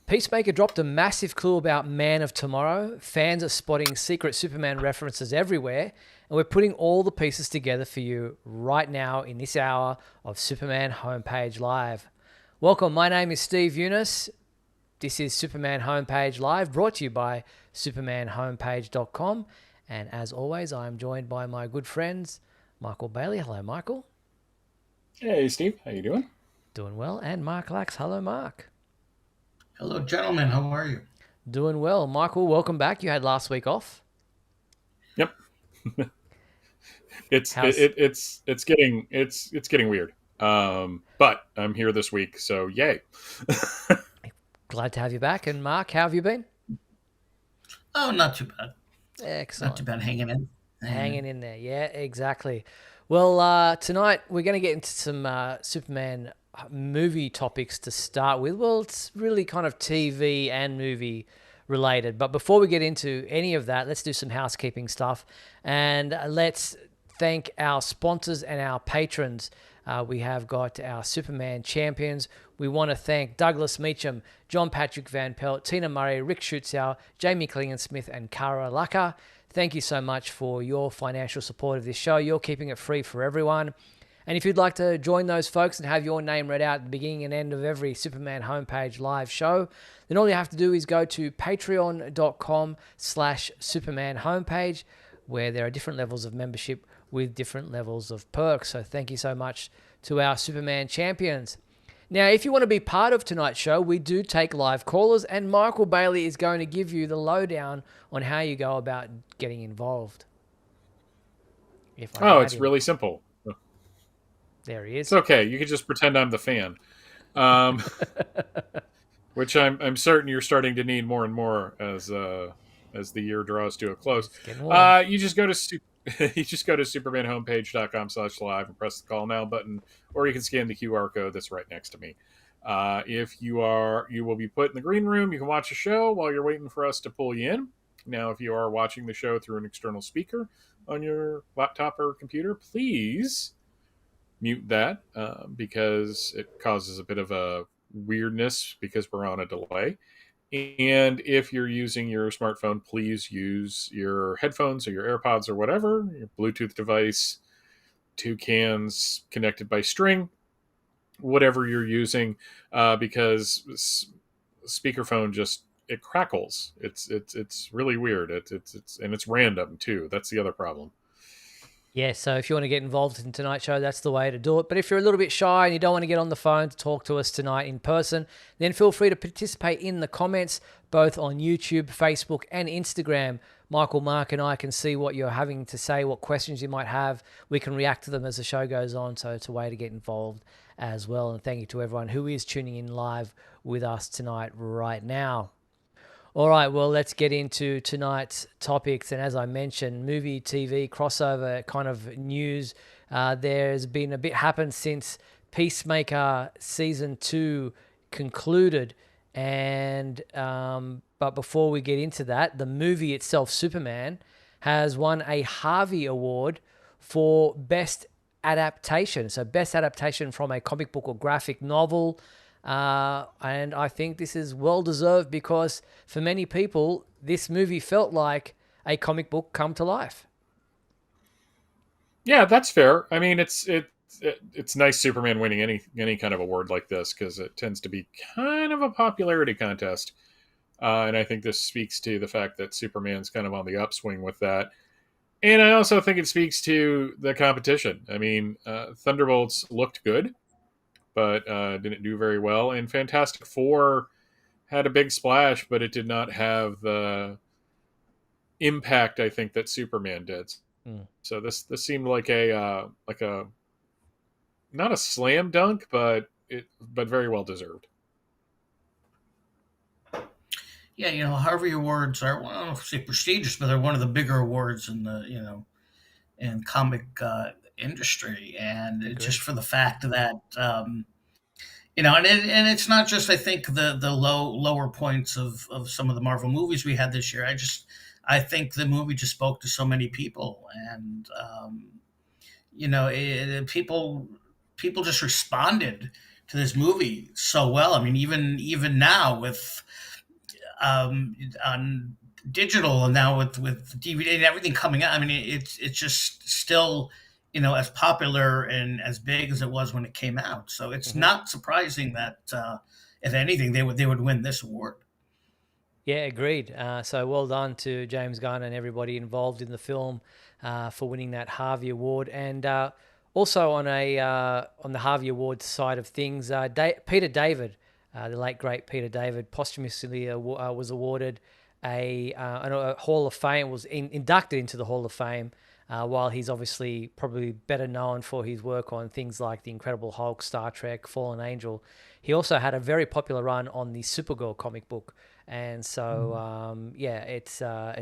Peacemaker dropped a massive clue about Man of Tomorrow. Fans are spotting secret Superman references everywhere, and we're putting all the pieces together for you right now in this hour of Superman Homepage Live. Welcome, my name is Steve Eunice. This is Superman Homepage Live, brought to you by supermanhomepage.com. And as always, I am joined by my good friends, Michael Bailey. Hello, Michael. Hey, Steve. How you doing? Doing well. And Mark Lax. Hello, Mark. Hello, gentlemen. How are you? Doing well. Michael, welcome back. You had last week off. Yep. It's it, How's it, it's getting weird. But I'm here this week, so yay. Glad to have you back. And Mark, how have you been? Oh, not too bad. Not too Excellent. bad. Hanging in. Hanging Hanging in. in there. Yeah, exactly. Well, tonight we're going to get into some Superman movie topics to start with. Well, it's really kind of TV and movie related. But before we get into any of that, let's do some housekeeping stuff. And let's thank our sponsors and our patrons. We have got our Superman champions. We want to thank Douglas Meacham, John Patrick Van Pelt, Tina Murray, Rick Schutzow, Jamie Klingon-Smith, and Kara Laka. Thank you so much for your financial support of this show. You're keeping it free for everyone. And if you'd like to join those folks and have your name read out at the beginning and end of every Superman Homepage Live show, then all you have to do is go to patreon.com/Superman Homepage, where there are different levels of membership with different levels of perks. So thank you so much to our Superman champions. Now, if you want to be part of tonight's show, we do take live callers, and Michael Bailey is going to give you the lowdown on how you go about getting involved. If I can Oh, add it's him. really simple. There he It's is. okay. You can just pretend I'm the fan, um, which I'm certain you're starting to need more and more as the year draws to a close. It's getting warm. You just go to you just go to supermanhomepage.com/live and press the call now button, or you can scan the QR code that's right next to me. If you will be put in the green room. You can watch the show while you're waiting for us to pull you in. Now, if you are watching the show through an external speaker on your laptop or computer, please mute that because it causes a bit of a weirdness because we're on a delay. And if you're using your smartphone, please use your headphones or your AirPods or whatever, your Bluetooth device, two cans connected by string, whatever you're using, because speakerphone just it crackles. It's really weird. It's random too. That's the other problem. Yeah, so if you want to get involved in tonight's show, that's the way to do it. But if you're a little bit shy and you don't want to get on the phone to talk to us tonight in person, then feel free to participate in the comments, both on YouTube, Facebook, and Instagram. Michael, Mark, and I can see what you're having to say, what questions you might have. We can react to them as the show goes on, so it's a way to get involved as well. And thank you to everyone who is tuning in live with us tonight right now. All right, well, let's get into tonight's topics. And as I mentioned, movie, TV, crossover kind of news. There's been a bit happened since Peacemaker Season 2 concluded. And but before we get into that, the movie itself, Superman, has won a Harvey Award for Best Adaptation. So Best Adaptation from a comic book or graphic novel. And I think this is well deserved because for many people, this movie felt like a comic book come to life. Yeah, that's fair. I mean, it's nice Superman winning any kind of award like this because it tends to be kind of a popularity contest, and I think this speaks to the fact that Superman's kind of on the upswing with that. And I also think it speaks to the competition. I mean, Thunderbolts looked good, but didn't do very well, and Fantastic Four had a big splash, but it did not have the impact I think that Superman did. Mm. So this seemed like a not a slam dunk, but very well deserved. Yeah, Harvey Awards are, well, I don't say prestigious, but they're one of the bigger awards in the, in comic industry. And just Agree. for the fact that, and it's not just, I think, the lower points of some of the Marvel movies we had this year. I think the movie just spoke to so many people. And, people just responded to this movie so well. I mean, even now with on digital and now with DVD and everything coming out. I mean, it's just still as popular and as big as it was when it came out. So it's Hmm. not surprising that if anything they would win this award. Yeah, agreed. So well done to James Gunn and everybody involved in the film for winning that Harvey Award. And also on the Harvey Award side of things, Peter David, the late great Peter David, posthumously was awarded a Hall of Fame, was inducted into the Hall of Fame. While he's obviously probably better known for his work on things like The Incredible Hulk, Star Trek, Fallen Angel, he also had a very popular run on the Supergirl comic book. And so, yeah, it's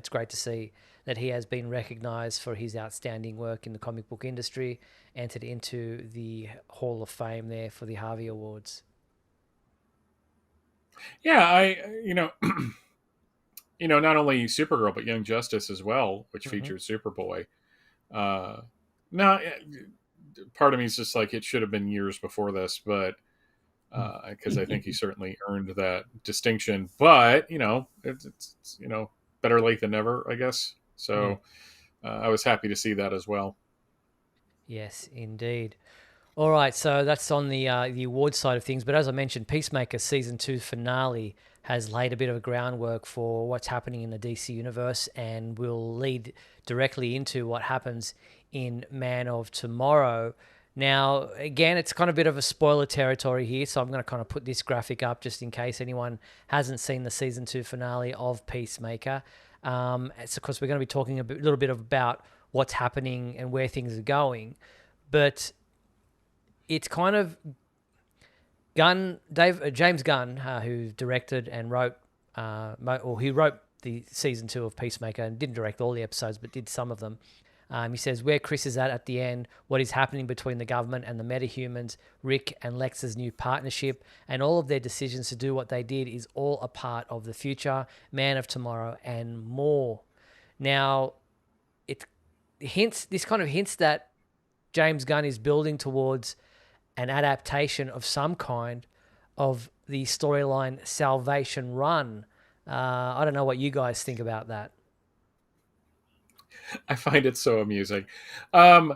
great to see that he has been recognised for his outstanding work in the comic book industry, entered into the Hall of Fame there for the Harvey Awards. Yeah, not only Supergirl but Young Justice as well, which Hmm. featured Superboy. Uh, now, part of me is just like it should have been years before this, but because I think he certainly earned that distinction. But it's better late than never, I guess. Mm. So I was happy to see that as well. Yes, indeed. All right, so that's on the award side of things. But as I mentioned, Peacemaker season 2 finale has laid a bit of a groundwork for what's happening in the DC universe, and will lead directly into what happens in Man of Tomorrow. Now, again, it's kind of a bit of a spoiler territory here, so I'm going to kind of put this graphic up just in case anyone hasn't seen the season 2 finale of Peacemaker. It's of course we're going to be talking little bit about what's happening and where things are going, but it's kind of James Gunn, who directed and wrote, or he wrote the season 2 of Peacemaker and didn't direct all the episodes, but did some of them. He says where Chris is at the end, what is happening between the government and the metahumans, Rick and Lex's new partnership, and all of their decisions to do what they did is all a part of the future, Man of Tomorrow, and more. Now, it this kind of hints that James Gunn is building towards an adaptation of some kind of the storyline Salvation Run. I don't know what you guys think about that. I find it so amusing. Um,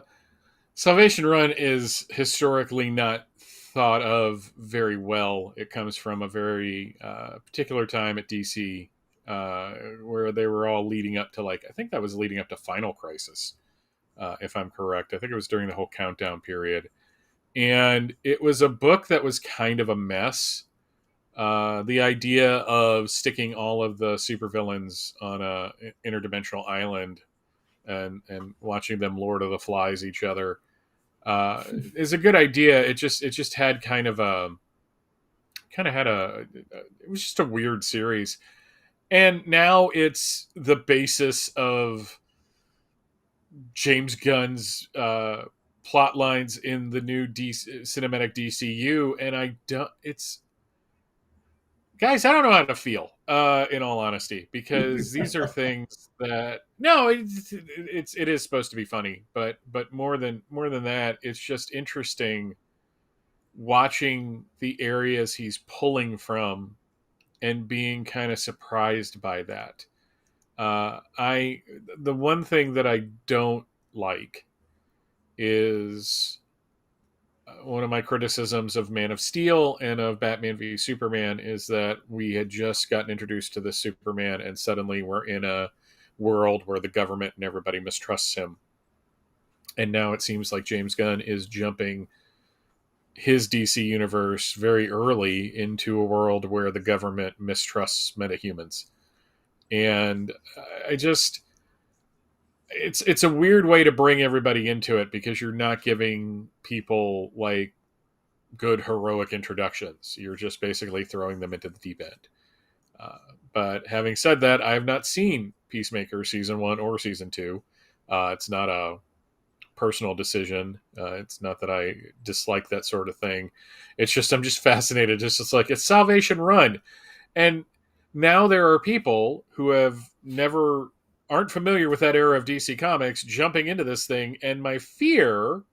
Salvation Run is historically not thought of very well. It comes from a very particular time at DC where they were all leading up to I think that was leading up to Final Crisis, if I'm correct. I think it was during the whole countdown period. And it was a book that was kind of a mess. The idea of sticking all of the supervillains on a interdimensional island and watching them Lord of the Flies each other is a good idea. It just had it was just a weird series, and now it's the basis of James Gunn's plot lines in the new cinematic DCU, and I don't. It's guys, I don't know how to feel. In all honesty, because these are things that no, it is supposed to be funny, but more than that, it's just interesting watching the areas he's pulling from and being kind of surprised by that. I the one thing that I don't like is one of my criticisms of Man of Steel and of Batman v Superman is that we had just gotten introduced to this Superman, and suddenly we're in a world where the government and everybody mistrusts him. And now it seems like James Gunn is jumping his DC universe very early into a world where the government mistrusts metahumans. And I just it's a weird way to bring everybody into it because you're not giving people good heroic introductions. You're just basically throwing them into the deep end. Uh, but having said that, I have not seen Peacemaker season 1 or season 2. It's not a personal decision. It's not that I dislike that sort of thing. It's just I'm just fascinated. It's like it's Salvation Run, and now there are people who aren't familiar with that era of DC Comics jumping into this thing, and my fear,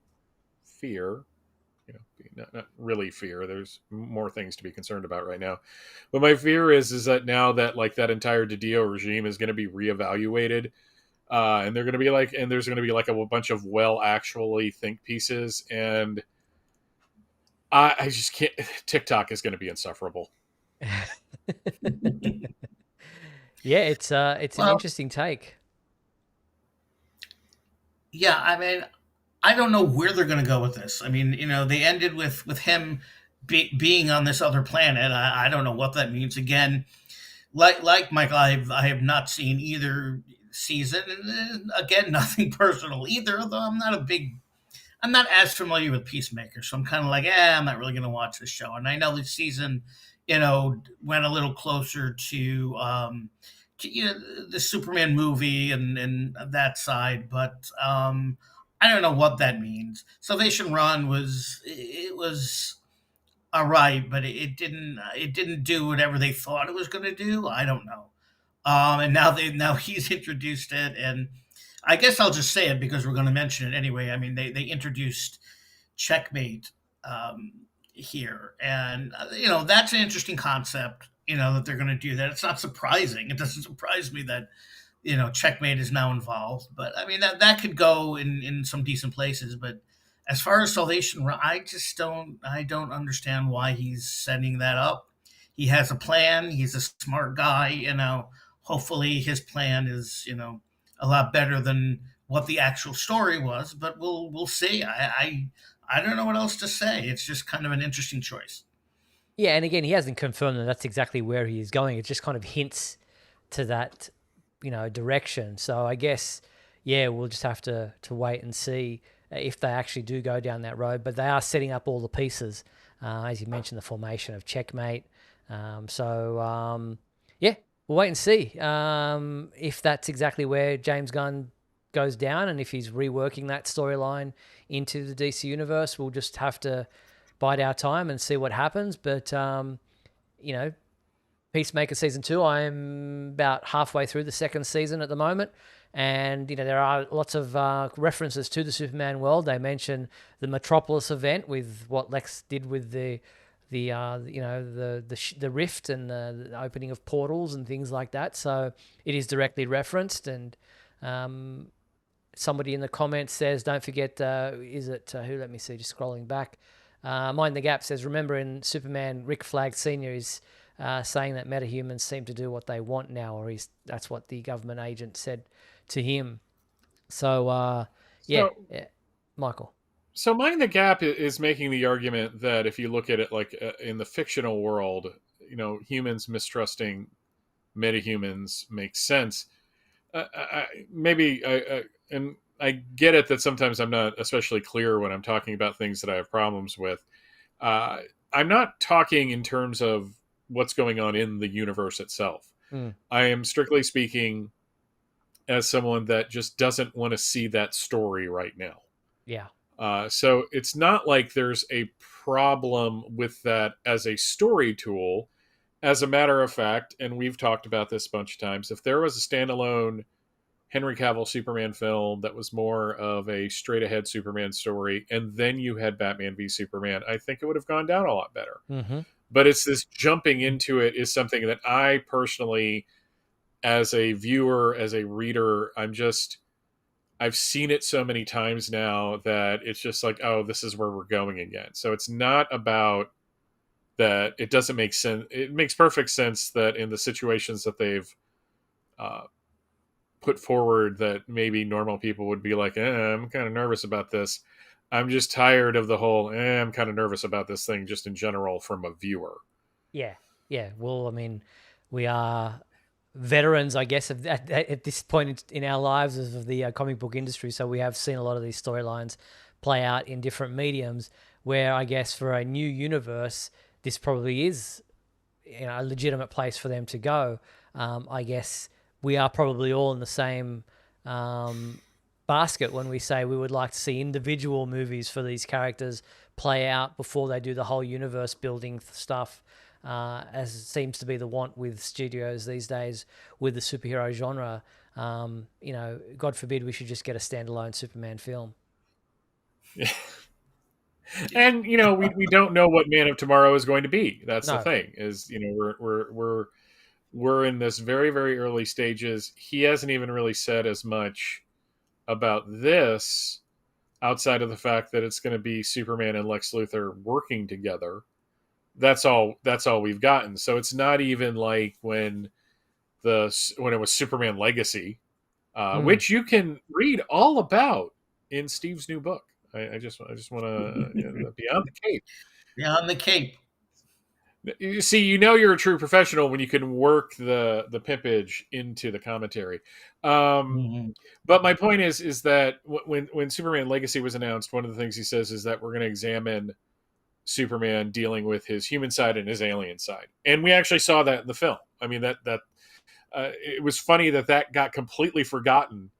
being not really fear. There's more things to be concerned about right now. But my fear is that now that like that entire DiDio regime is going to be reevaluated, and they're going to be like, and there's going to be like a bunch of actually think pieces, and I just can't. TikTok is going to be insufferable. Yeah, it's an Well, interesting take. yeah, I mean, I don't know where they're going to go with this. I mean, they ended with him being on this other planet. I don't know what that means. Again, like Michael, I have not seen either season, and again, nothing personal either. Although I'm not as familiar with Peacemaker, so I'm kind of like, I'm not really going to watch this show. And I know this season, went a little closer to the Superman movie and that side, but I don't know what that means. Salvation Run was all right, but it didn't do whatever they thought it was going to do. I don't know. And now he's introduced it, and I guess I'll just say it because we're going to mention it anyway. I mean, they introduced Checkmate here, and that's an interesting concept. That they're going to do that. It's not surprising. It doesn't surprise me that Checkmate is now involved. But I mean that could go in some decent places. But as far as Salvation, I don't understand why he's setting that up. He has a plan. He's a smart guy. Hopefully his plan is a lot better than what the actual story was. But we'll see. I don't know what else to say. It's just kind of an interesting choice. Yeah, and again, he hasn't confirmed that that's exactly where he is going. It just kind of hints to that, direction. So I guess, yeah, we'll just have to wait and see if they actually do go down that road. But they are setting up all the pieces, as you mentioned, the formation of Checkmate. Yeah, we'll wait and see if that's exactly where James Gunn goes down, and if he's reworking that storyline into the DC universe. We'll just have to bide our time and see what happens. But you know, Peacemaker season 2, I'm about halfway through the second season at the moment, and there are lots of references to the Superman world. They mention the Metropolis event with what Lex did with the rift and the opening of portals and things like that. So it is directly referenced, and somebody in the comments says, don't forget, is it who? Let me see. Just scrolling back. Mind the Gap says, remember in Superman, Rick Flag Sr. is saying that metahumans seem to do what they want now, or that's what the government agent said to him. So, yeah, Michael. So Mind the Gap is making the argument that if you look at it like in the fictional world, humans mistrusting metahumans makes sense. And I get it that sometimes I'm not especially clear when I'm talking about things that I have problems with. I'm not talking in terms of what's going on in the universe itself. I am strictly speaking as someone that just doesn't want to see that story right now. Yeah. So it's not like there's a problem with that as a story tool. As a matter of fact, and we've talked about this a bunch of times, if there was a standalone Henry Cavill Superman film that was more of a straight-ahead Superman story, and then you had Batman v Superman, I think it would have gone down a lot better. Mm-hmm. But it's this jumping into it is something that I personally, as a viewer, as a reader, I've seen it so many times now that it's just like, oh, this is where we're going again. So it's not about that. It doesn't make sense. It makes perfect sense that in the situations that they've put forward, that maybe normal people would be like, I'm kind of nervous about this. I'm just tired of the whole, I'm kind of nervous about this thing just in general from a viewer. Yeah. Yeah. Well, I mean, we are veterans, I guess, at this point in our lives of the comic book industry. So we have seen a lot of these storylines play out in different mediums, where I guess for a new universe, this probably is a legitimate place for them to go. I guess we are probably all in the same basket when we say we would like to see individual movies for these characters play out before they do the whole universe building stuff. As seems to be the want with studios these days with the superhero genre. God forbid we should just get a standalone Superman film. Yeah. And we don't know what Man of Tomorrow is going to be. That's the No. thing. Is we're in this very, very early stages. He hasn't even really said as much about this outside of the fact that it's going to be Superman and Lex Luthor working together. That's all we've gotten. So it's not even like when it was Superman Legacy, which you can read all about in Steve's new book. I just want to Beyond the Cape. Beyond the Cape. You see, you're a true professional when you can work the pimpage into the commentary. Mm-hmm. But my point is that when Superman Legacy was announced, one of the things he says is that we're going to examine Superman dealing with his human side and his alien side, and we actually saw that in the film. I mean, that it was funny that got completely forgotten,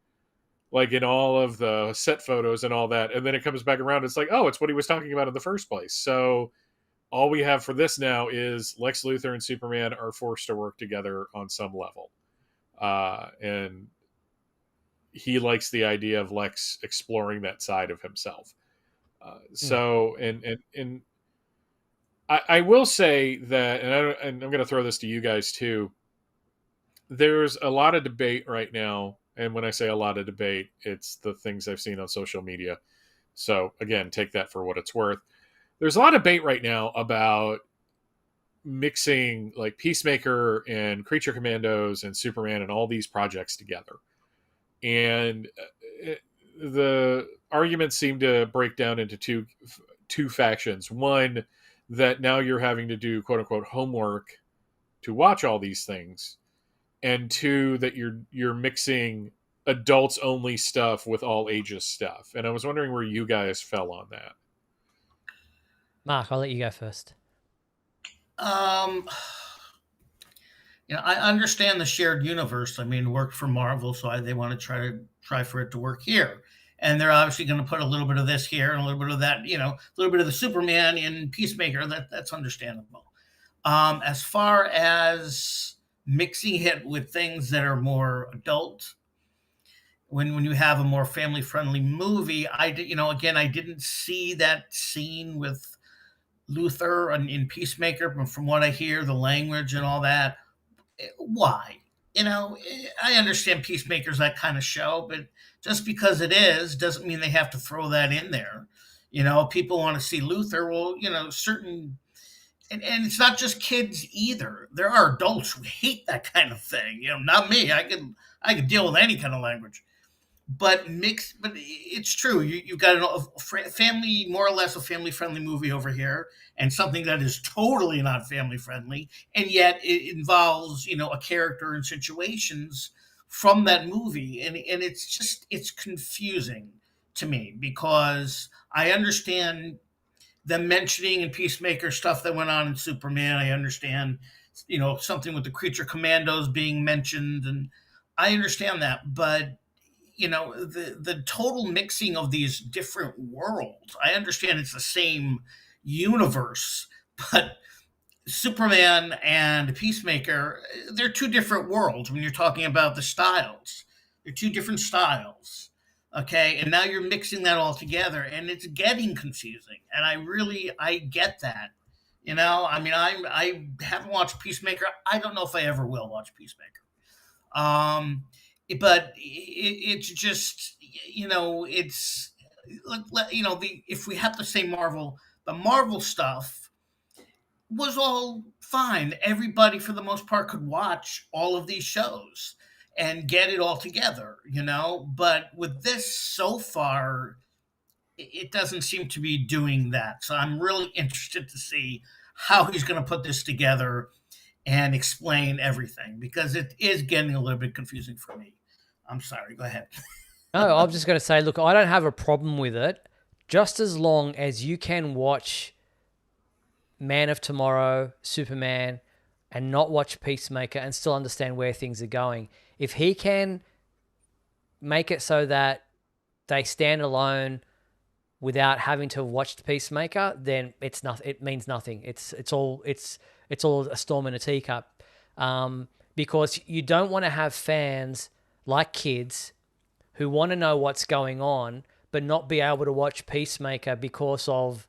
like in all of the set photos and all that, and then it comes back around. It's like, oh, it's what he was talking about in the first place. So all we have for this now is Lex Luthor and Superman are forced to work together on some level, and he likes the idea of Lex exploring that side of himself. So, and I will say that, and I'm going to throw this to you guys too. There's a lot of debate right now, and when I say a lot of debate, it's the things I've seen on social media. So again, take that for what it's worth. There's a lot of debate right now about mixing like Peacemaker and Creature Commandos and Superman and all these projects together. And the arguments seem to break down into two factions. One, that now you're having to do quote unquote homework to watch all these things, and two, that you're mixing adults only stuff with all ages stuff. And I was wondering where you guys fell on that. Mark, I'll let you go first. I understand the shared universe. I mean, worked for Marvel, so they want to try for it to work here. And they're obviously going to put a little bit of this here and a little bit of that, a little bit of the Superman in Peacemaker. That's understandable. As far as mixing it with things that are more adult, when you have a more family friendly movie, I didn't see that scene with Luthor in Peacemaker, but from what I hear, the language and all that, why? I understand Peacemaker's that kind of show, but just because it is doesn't mean they have to throw that in there. People want to see Luthor. Well, certain, and it's not just kids either. There are adults who hate that kind of thing. Not me. I could deal with any kind of language. But it's true. You've got a family, more or less a family friendly movie over here, and something that is totally not family friendly, and yet it involves a character and situations from that movie, and it's confusing to me, because I understand them mentioning in Peacemaker stuff that went on in Superman. I understand something with the Creature Commandos being mentioned, and I understand that, but the total mixing of these different worlds. I understand it's the same universe, but Superman and Peacemaker, they're two different worlds when you're talking about the styles. They're two different styles. Okay. And now you're mixing that all together, and it's getting confusing. And I get that. I mean, I haven't watched Peacemaker. I don't know if I ever will watch Peacemaker. But it's just it's if we have to say Marvel, the Marvel stuff was all fine. Everybody for the most part could watch all of these shows and get it all together, but with this so far, it doesn't seem to be doing that. So I'm really interested to see how he's going to put this together and explain everything, because it is getting a little bit confusing for me. I'm sorry. Go ahead. No, I'm just going to say, look, I don't have a problem with it, just as long as you can watch Man of Tomorrow, Superman, and not watch Peacemaker and still understand where things are going. If he can make it so that they stand alone without having to have watched Peacemaker, then it's nothing. It means nothing. It's all a storm in a teacup, because you don't want to have fans like kids who want to know what's going on but not be able to watch Peacemaker because of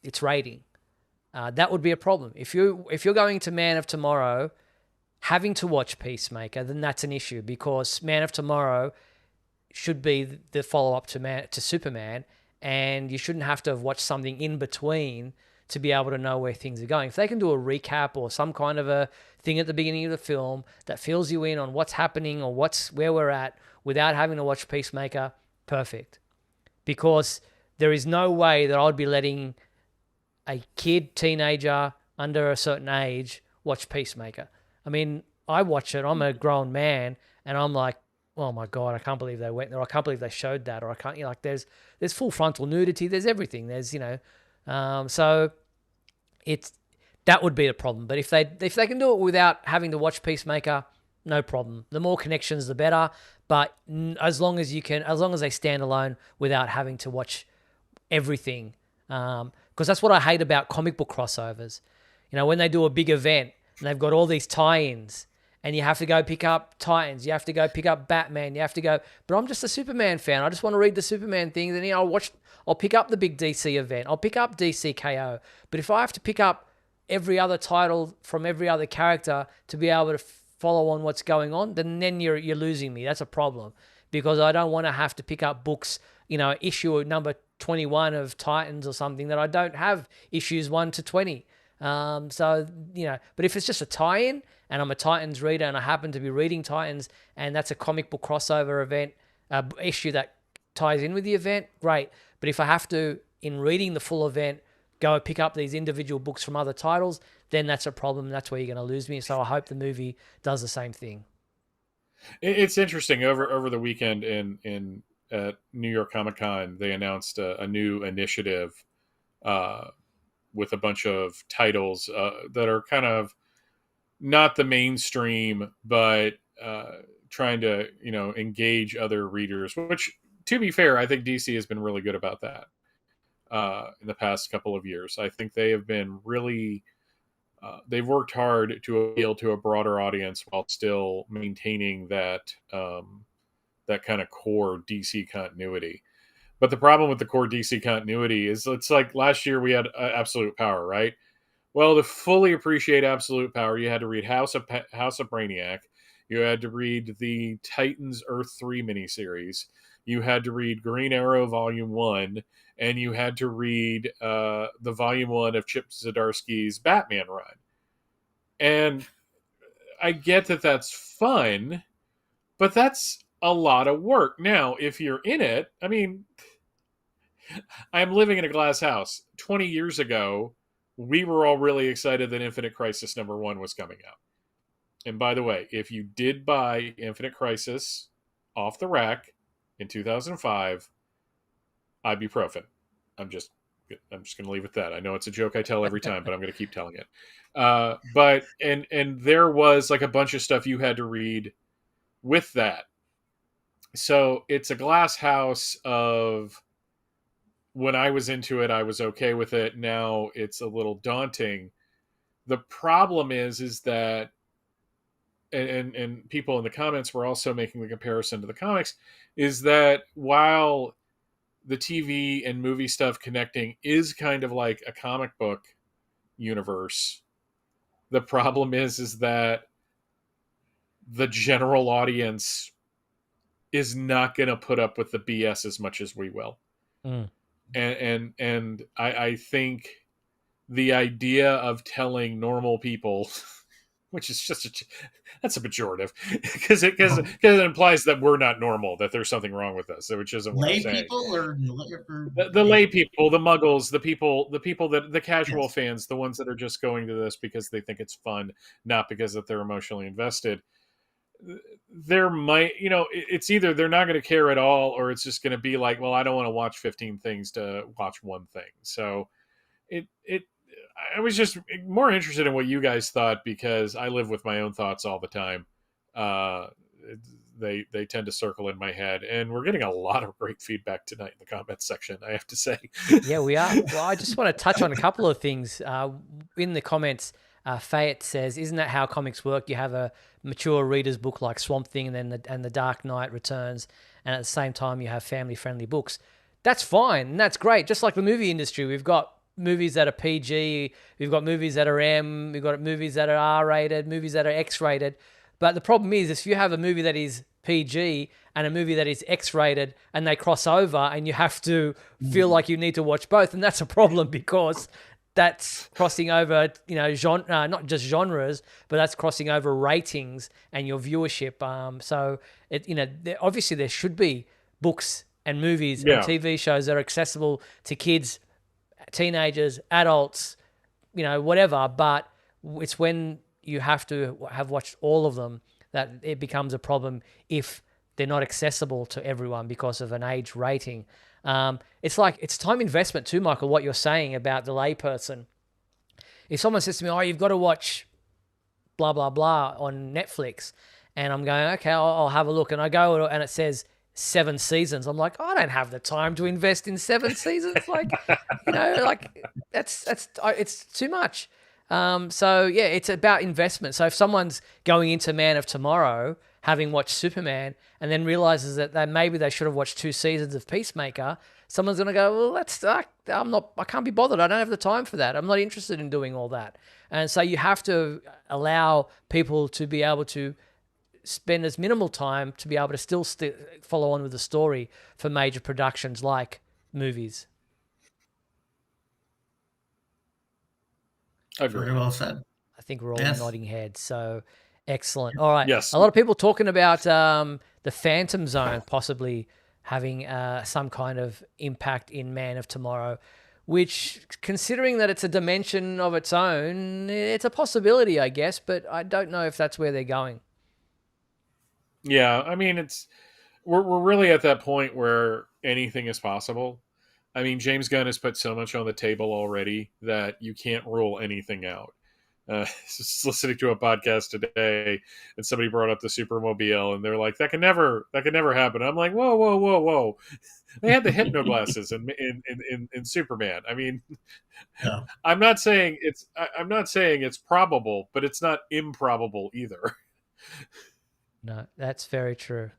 its rating. That would be a problem. If you're going to Man of Tomorrow, having to watch Peacemaker, then that's an issue, because Man of Tomorrow should be the follow-up to Superman, and you shouldn't have to have watched something in between to be able to know where things are going. If they can do a recap or some kind of a thing at the beginning of the film that fills you in on what's happening or where we're at without having to watch Peacemaker, perfect. Because there is no way that I'd be letting a kid, teenager, under a certain age watch Peacemaker. I mean, I watch it, I'm a grown man, and I'm like, oh my God, I can't believe they went there. I can't believe they showed that. Or I can't, like, there's full frontal nudity. There's everything. There's, so that would be the problem. But if they can do it without having to watch Peacemaker, no problem. The more connections, the better. But as long as they stand alone without having to watch everything, because that's what I hate about comic book crossovers. When they do a big event and they've got all these tie-ins, and you have to go pick up Titans, you have to go pick up Batman, you have to go, but I'm just a Superman fan. I just want to read the Superman thing. Then I'll pick up the big DC event. I'll pick up DC KO. But if I have to pick up every other title from every other character to be able to follow on what's going on, then you're losing me. That's a problem, because I don't want to have to pick up books, issue number 21 of Titans or something that I don't have issues 1 to 20. But if it's just a tie-in and I'm a Titans reader and I happen to be reading Titans and that's a comic book crossover event, issue that ties in with the event, great. But if I have to, in reading the full event, go pick up these individual books from other titles, then that's a problem. That's where you're going to lose me. So I hope the movie does the same thing. It's interesting. Over the weekend in at New York Comic Con, they announced a new initiative with a bunch of titles that are kind of not the mainstream, but trying to engage other readers. Which, to be fair, I think DC has been really good about that in the past couple of years. I think they have been really they've worked hard to appeal to a broader audience while still maintaining that that kind of core DC continuity. But the problem with the core DC continuity is it's like last year we had Absolute Power, right? Well, to fully appreciate Absolute Power, you had to read House of Brainiac. You had to read the Titans Earth 3 miniseries. You had to read Green Arrow Volume 1. And you had to read the Volume 1 of Chip Zdarsky's Batman run. And I get that that's fun, but that's a lot of work. Now, if you're in it, I mean, I'm living in a glass house. 20 years ago, we were all really excited that Infinite Crisis #1 was coming out. And by the way, if you did buy Infinite Crisis off the rack in 2005, ibuprofen. I'm just going to leave it at that. I know it's a joke I tell every time, but I'm going to keep telling it. But there was like a bunch of stuff you had to read with that. So it's a glass house of, when I was into it, I was okay with it. Now it's a little daunting. The problem is that, and people in the comments were also making the comparison to the comics, is that while the TV and movie stuff connecting is kind of like a comic book universe, the problem is that the general audience is not going to put up with the BS as much as we will. Mm. And I think the idea of telling normal people, which is just that's a pejorative, because it implies that we're not normal, that there's something wrong with us, which isn't what I'm saying. Lay people or the lay people, the muggles, the people that the casual Yes. fans, the ones that are just going to this because they think it's fun, not because that they're emotionally invested. There might, it's either they're not going to care at all, or it's just going to be like, well, I don't want to watch 15 things to watch one thing. So I was just more interested in what you guys thought, because I live with my own thoughts all the time. They tend to circle in my head, and we're getting a lot of great feedback tonight in the comments section, I have to say. Yeah, we are. Well, I just want to touch on a couple of things. In the comments, Fayette says, isn't that how comics work? You have a mature reader's book like Swamp Thing and then the Dark Knight Returns, and at the same time you have family-friendly books. That's fine, and that's great. Just like the movie industry, we've got movies that are PG, we've got movies that are M, we've got movies that are R-rated, movies that are X-rated. But the problem is, if you have a movie that is PG and a movie that is X-rated and they cross over and you have to feel like you need to watch both, and that's a problem because that's crossing over, genre, not just genres, but that's crossing over ratings and your viewership. So obviously there should be books and movies and TV shows that are accessible to kids, teenagers, adults, whatever. But it's when you have to have watched all of them that it becomes a problem if they're not accessible to everyone because of an age rating. It's like, it's time investment too, Michael, what you're saying about the layperson. If someone says to me, oh, you've got to watch blah, blah, blah on Netflix, and I'm going, okay, I'll have a look. And I go and it says 7 seasons. I'm like, I don't have the time to invest in 7 seasons. It's too much. So yeah, it's about investment. So if someone's going into Man of Tomorrow, having watched Superman, and then realizes that maybe they should have watched 2 seasons of Peacemaker, someone's going to go, well, I can't be bothered. I don't have the time for that. I'm not interested in doing all that. And so you have to allow people to be able to spend as minimal time to be able to still follow on with the story for major productions like movies. Very well said. I think we're all nodding heads. So excellent. All right. Yes. A lot of people talking about the Phantom Zone possibly having some kind of impact in Man of Tomorrow, which, considering that it's a dimension of its own, it's a possibility, I guess, but I don't know if that's where they're going. Yeah, I mean, we're really at that point where anything is possible. I mean, James Gunn has put so much on the table already that you can't rule anything out. Just listening to a podcast today, and somebody brought up the Supermobile, and they're like, "That can never happen." I'm like, "Whoa! They had the hypno glasses in Superman." I mean, Yeah. I'm not saying it's probable, but it's not improbable either. No, that's very true.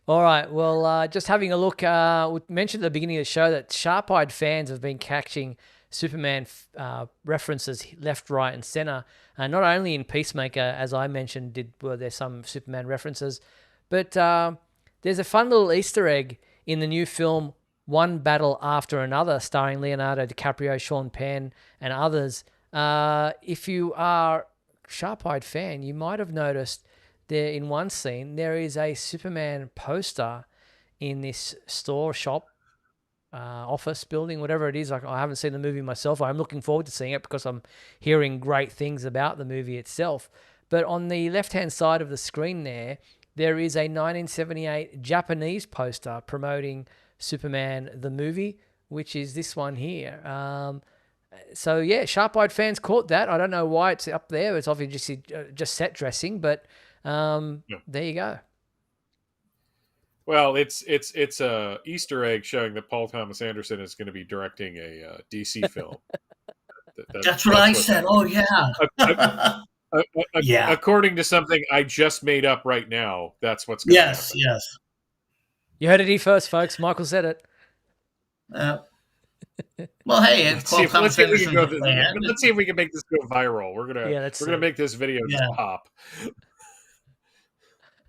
All right. Well, just having a look, we mentioned at the beginning of the show that sharp-eyed fans have been catching Superman references left, right, and center. Not only in Peacemaker, as I mentioned, were there some Superman references, but there's a fun little Easter egg in the new film One Battle After Another, starring Leonardo DiCaprio, Sean Penn, and others. If you are a sharp-eyed fan, you might have noticed there in one scene, there is a Superman poster in this shop, office building, whatever it is. I haven't seen the movie myself. I'm looking forward to seeing it because I'm hearing great things about the movie itself. But on the left-hand side of the screen there is a 1978 Japanese poster promoting Superman the movie, which is this one here. So yeah, sharp-eyed fans caught that. I don't know why it's up there. It's obviously just set dressing, but there you go. Well, it's a Easter egg showing that Paul Thomas Anderson is going to be directing a DC film. That's what I said. Oh yeah. Yeah. According to something I just made up right now, that's what's going to happen. Yes. You heard it here first, folks. Michael said it. Well, hey, let's see if we can make this go viral. We're gonna make this video just pop.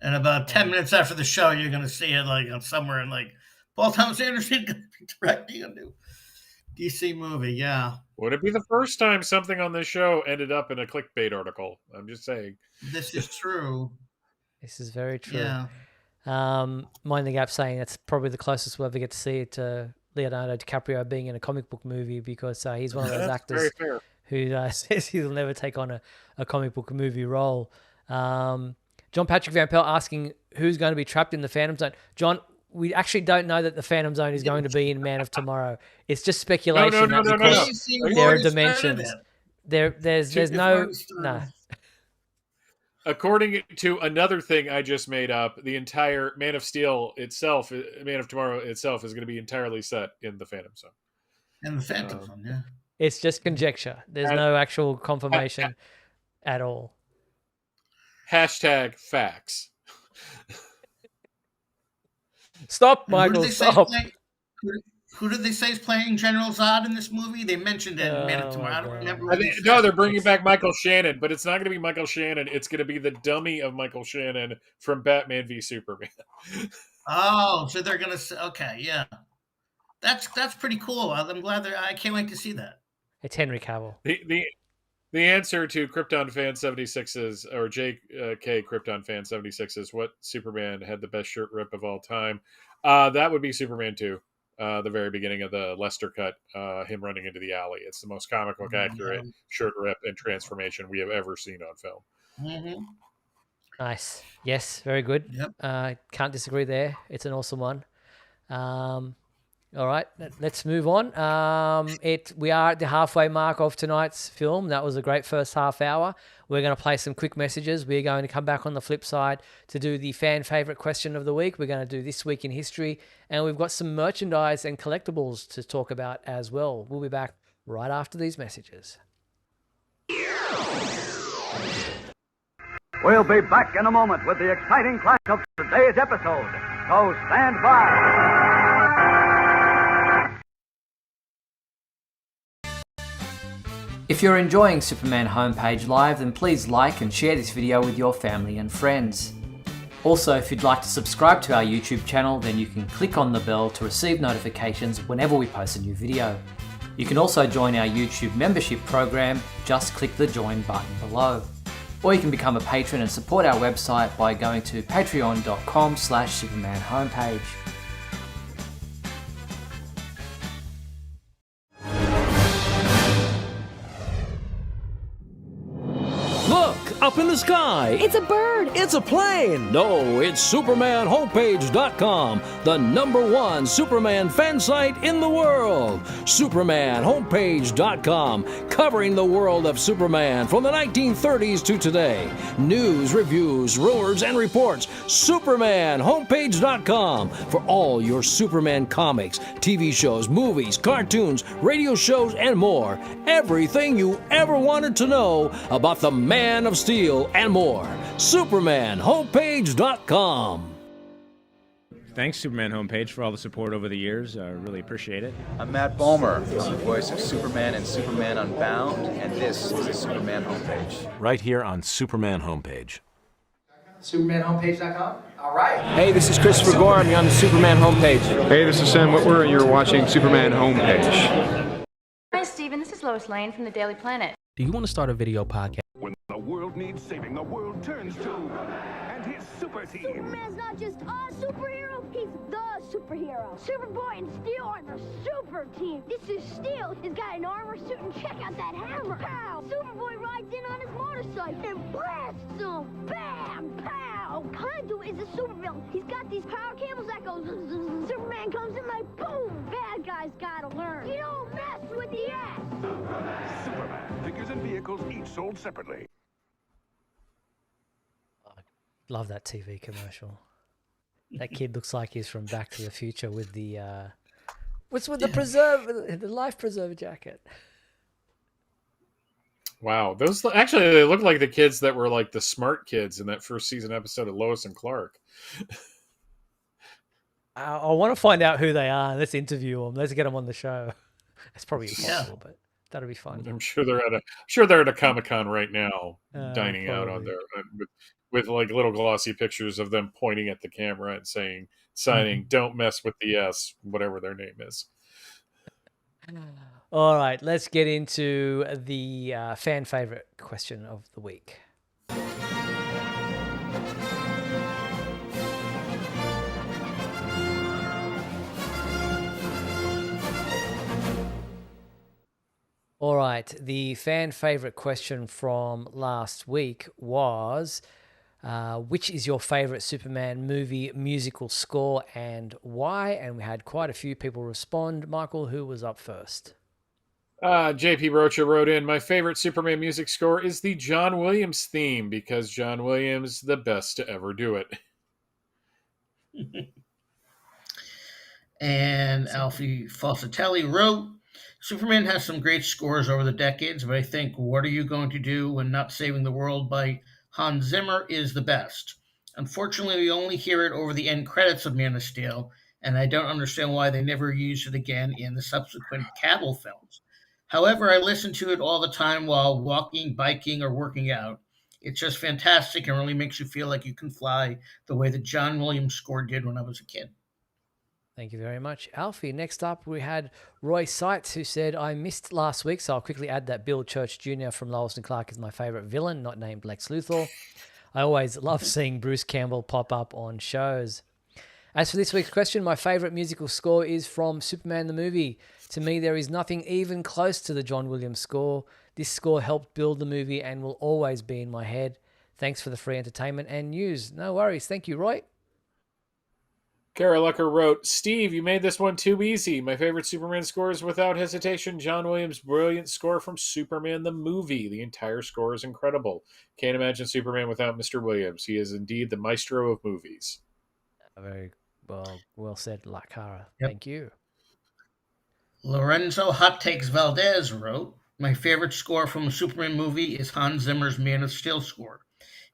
And about 10 minutes after the show, you're going to see it like on somewhere in like Paul Thomas Anderson going to be directing a new DC movie. Yeah. Would it be the first time something on this show ended up in a clickbait article? I'm just saying. This is true. This is very true. Yeah. Mind the Gap saying that's probably the closest we'll ever get to see it to Leonardo DiCaprio being in a comic book movie because he's one of those actors who says he'll never take on a comic book movie role. John Patrick Van Pelt asking who's going to be trapped in the Phantom Zone. John, we actually don't know that the Phantom Zone is going to be in Man of Tomorrow. It's just speculation. No. There are dimensions. There's no. According to another thing I just made up, the entire Man of Tomorrow itself, is going to be entirely set in the Phantom Zone. In the Phantom Zone, yeah. It's just conjecture. There's no actual confirmation at all. #facts. Stop, Michael. Stop. Who did they say is playing General Zod in this movie? They mentioned it in Man of Tomorrow. I don't remember what they said. No, they're bringing back Michael Shannon, but it's not going to be Michael Shannon. It's going to be the dummy of Michael Shannon from Batman v Superman. Oh, so they're going to say, okay, yeah. That's pretty cool. I'm glad I can't wait to see that. It's Henry Cavill. The answer to Krypton Fan 76's, or JK Krypton Fan 76's, what Superman had the best shirt rip of all time? That would be Superman 2. The very beginning of the Lester cut, him running into the alley. It's the most comic book accurate shirt rip and transformation we have ever seen on film. Mm-hmm. Nice. Yes, very good. Yep. Can't disagree there. It's an awesome one. All right, let's move on. We are at the halfway mark of tonight's film. That was a great first half hour. We're going to play some quick messages. We're going to come back on the flip side to do the fan favorite question of the week. We're going to do This Week in History, and we've got some merchandise and collectibles to talk about as well. We'll be back right after these messages. We'll be back in a moment with the exciting climax of today's episode. So stand by. If you're enjoying Superman Homepage Live, then please like and share this video with your family and friends. Also, if you'd like to subscribe to our YouTube channel, then you can click on the bell to receive notifications whenever we post a new video. You can also join our YouTube membership program, just click the join button below. Or you can become a patron and support our website by going to patreon.com/Superman Homepage. Look, up in the sky. It's a bird. It's a plane. No, it's SupermanHomepage.com, the #1 Superman fan site in the world. SupermanHomepage.com, covering the world of Superman from the 1930s to today. News, reviews, rumors, and reports. SupermanHomepage.com for all your Superman comics, TV shows, movies, cartoons, radio shows, and more. Everything you ever wanted to know about the Man of Steel and more. SupermanHomepage.com. Thanks, Superman Homepage, for all the support over the years. I really appreciate it. I'm Matt Bomer, I'm the voice of Superman in Superman Unbound, and this is the Superman Homepage. Right here on Superman Homepage. SupermanHomepage.com? All right. Hey, this is Christopher Gorham. You're on the Superman Homepage. Hey, this is Sam Whitwer, and you're watching Superman Homepage. Hi, Stephen. This is Lois Lane from the Daily Planet. Do you want to start a video podcast? When the world needs saving, the world turns to and his super team. Superman's not just a superhero, he's the superhero. Superboy and Steel are the super team. This is Steel. He's got an armor suit, and check out that hammer. Pow! Superboy rides in on his motorcycle and blasts them. Bam! Pow! Hondo is a supervillain. He's got these power cables that go zzz, zzz, zzz. Superman comes in like boom. Bad guys gotta learn. You don't mess with the ass. Superman. Figures and vehicles each sold separately. Love that TV commercial. That kid looks like he's from Back to the Future with the the life preserver jacket. Wow, those actually they look like the kids that were like the smart kids in that first season episode of Lois and Clark. I want to find out who they are. Let's interview them. Let's get them on the show. It's probably impossible, but that'll be fun. I'm sure they're at a Comic-Con right now, dining out on their with like little glossy pictures of them pointing at the camera and signing, "Don't mess with the S," whatever their name is. All right, let's get into the fan favorite question of the week. All right, the fan favorite question from last week was, which is your favorite Superman movie musical score and why? And we had quite a few people respond. Michael, who was up first? JP Rocha wrote in, my favorite Superman music score is the John Williams theme because John Williams the best to ever do it. And Alfie Fossatelli wrote, Superman has some great scores over the decades, but I think What Are You Going to Do When Not Saving the World by Hans Zimmer is the best. Unfortunately, we only hear it over the end credits of Man of Steel, and I don't understand why they never used it again in the subsequent Cavill films. However, I listen to it all the time while walking, biking, or working out. It's just fantastic and really makes you feel like you can fly the way the John Williams score did when I was a kid. Thank you very much, Alfie. Next up, we had Roy Seitz, who said, I missed last week, so I'll quickly add that Bill Church Jr. from Lois and Clark is my favorite villain, not named Lex Luthor. I always love seeing Bruce Campbell pop up on shows. As for this week's question, my favorite musical score is from Superman the movie. To me, there is nothing even close to the John Williams score. This score helped build the movie and will always be in my head. Thanks for the free entertainment and news. No worries. Thank you, Roy. Kara Lucker wrote, Steve, you made this one too easy. My favorite Superman score is without hesitation John Williams' brilliant score from Superman the movie. The entire score is incredible. Can't imagine Superman without Mr. Williams. He is indeed the maestro of movies. Very well said, La Cara. Yep. Thank you. Lorenzo Hot Takes Valdez wrote, my favorite score from a Superman movie is Hans Zimmer's Man of Steel score.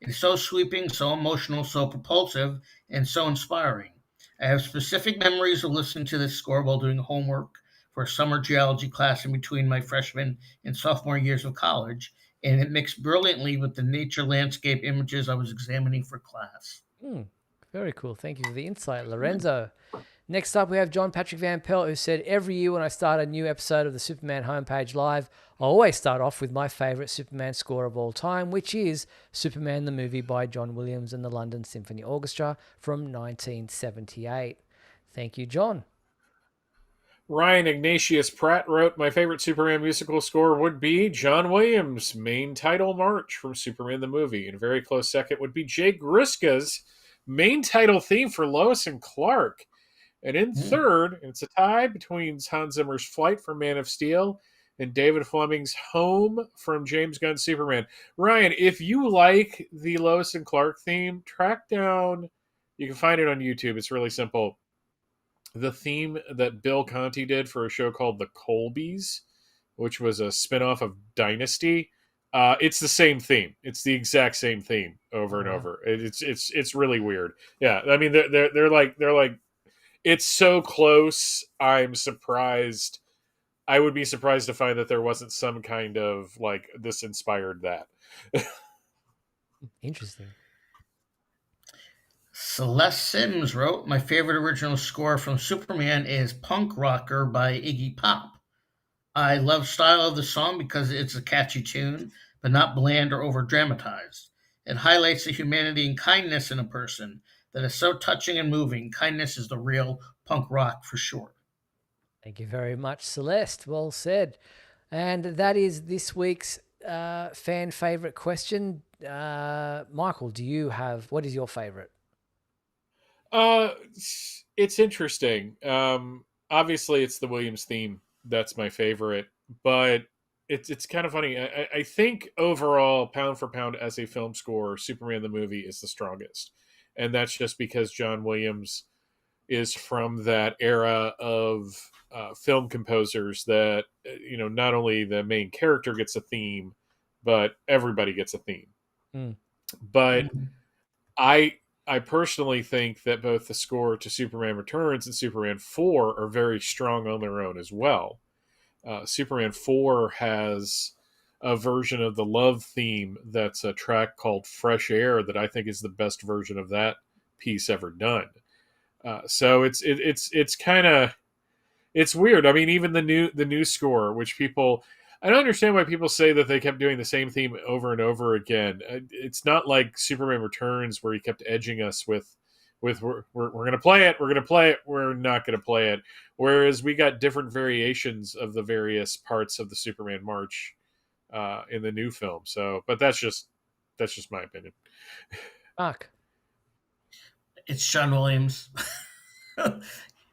It is so sweeping, so emotional, so propulsive, and so inspiring. I have specific memories of listening to this score while doing homework for a summer geology class in between my freshman and sophomore years of college, and it mixed brilliantly with the nature landscape images I was examining for class. Very cool. Thank you for the insight, Lorenzo. Next up, we have John Patrick Van Pelt, who said, every year when I start a new episode of the Superman Homepage Live, I always start off with my favorite Superman score of all time, which is Superman the Movie by John Williams and the London Symphony Orchestra from 1978. Thank you, John. Ryan Ignatius Pratt wrote, my favorite Superman musical score would be John Williams' main title march from Superman the Movie. And a very close second would be Jay Griska's main title theme for Lois and Clark. And in third, it's a tie between Hans Zimmer's Flight from Man of Steel and David Fleming's Home from James Gunn's Superman. Ryan, if you like the Lois and Clark theme, track down, you can find it on YouTube. It's really simple. The theme that Bill Conti did for a show called The Colbys, which was a spinoff of Dynasty. It's the same theme. It's the exact same theme over and over. It's really weird. Yeah, I mean they're like it's so close. I'm surprised. I would be surprised to find that there wasn't some kind of like this inspired that. Interesting. Celeste Sims wrote, my favorite original score from Superman is Punk Rocker by Iggy Pop. I love style of the song because it's a catchy tune, but not bland or over dramatized. It highlights the humanity and kindness in a person that is so touching and moving. Kindness is the real punk rock for sure. Thank you very much, Celeste. Well said. And that is this week's fan favorite question. Michael, what is your favorite? It's interesting. Obviously it's the Williams theme. That's my favorite, but it's kind of funny. I think overall, pound for pound as a film score, Superman the movie is the strongest. And that's just because John Williams is from that era of film composers that, not only the main character gets a theme, but everybody gets a theme. But I personally think that both the score to Superman Returns and Superman 4 are very strong on their own as well. Superman 4 has a version of the Love theme that's a track called Fresh Air that I think is the best version of that piece ever done. So it's kind of, it's weird. I mean, even the new score, which I don't understand why people say that they kept doing the same theme over and over again. It's not like Superman Returns where he kept edging us with we're going to play it, we're not going to play it. Whereas we got different variations of the various parts of the Superman March in the new film. So, but that's just my opinion. Mark. It's John Williams.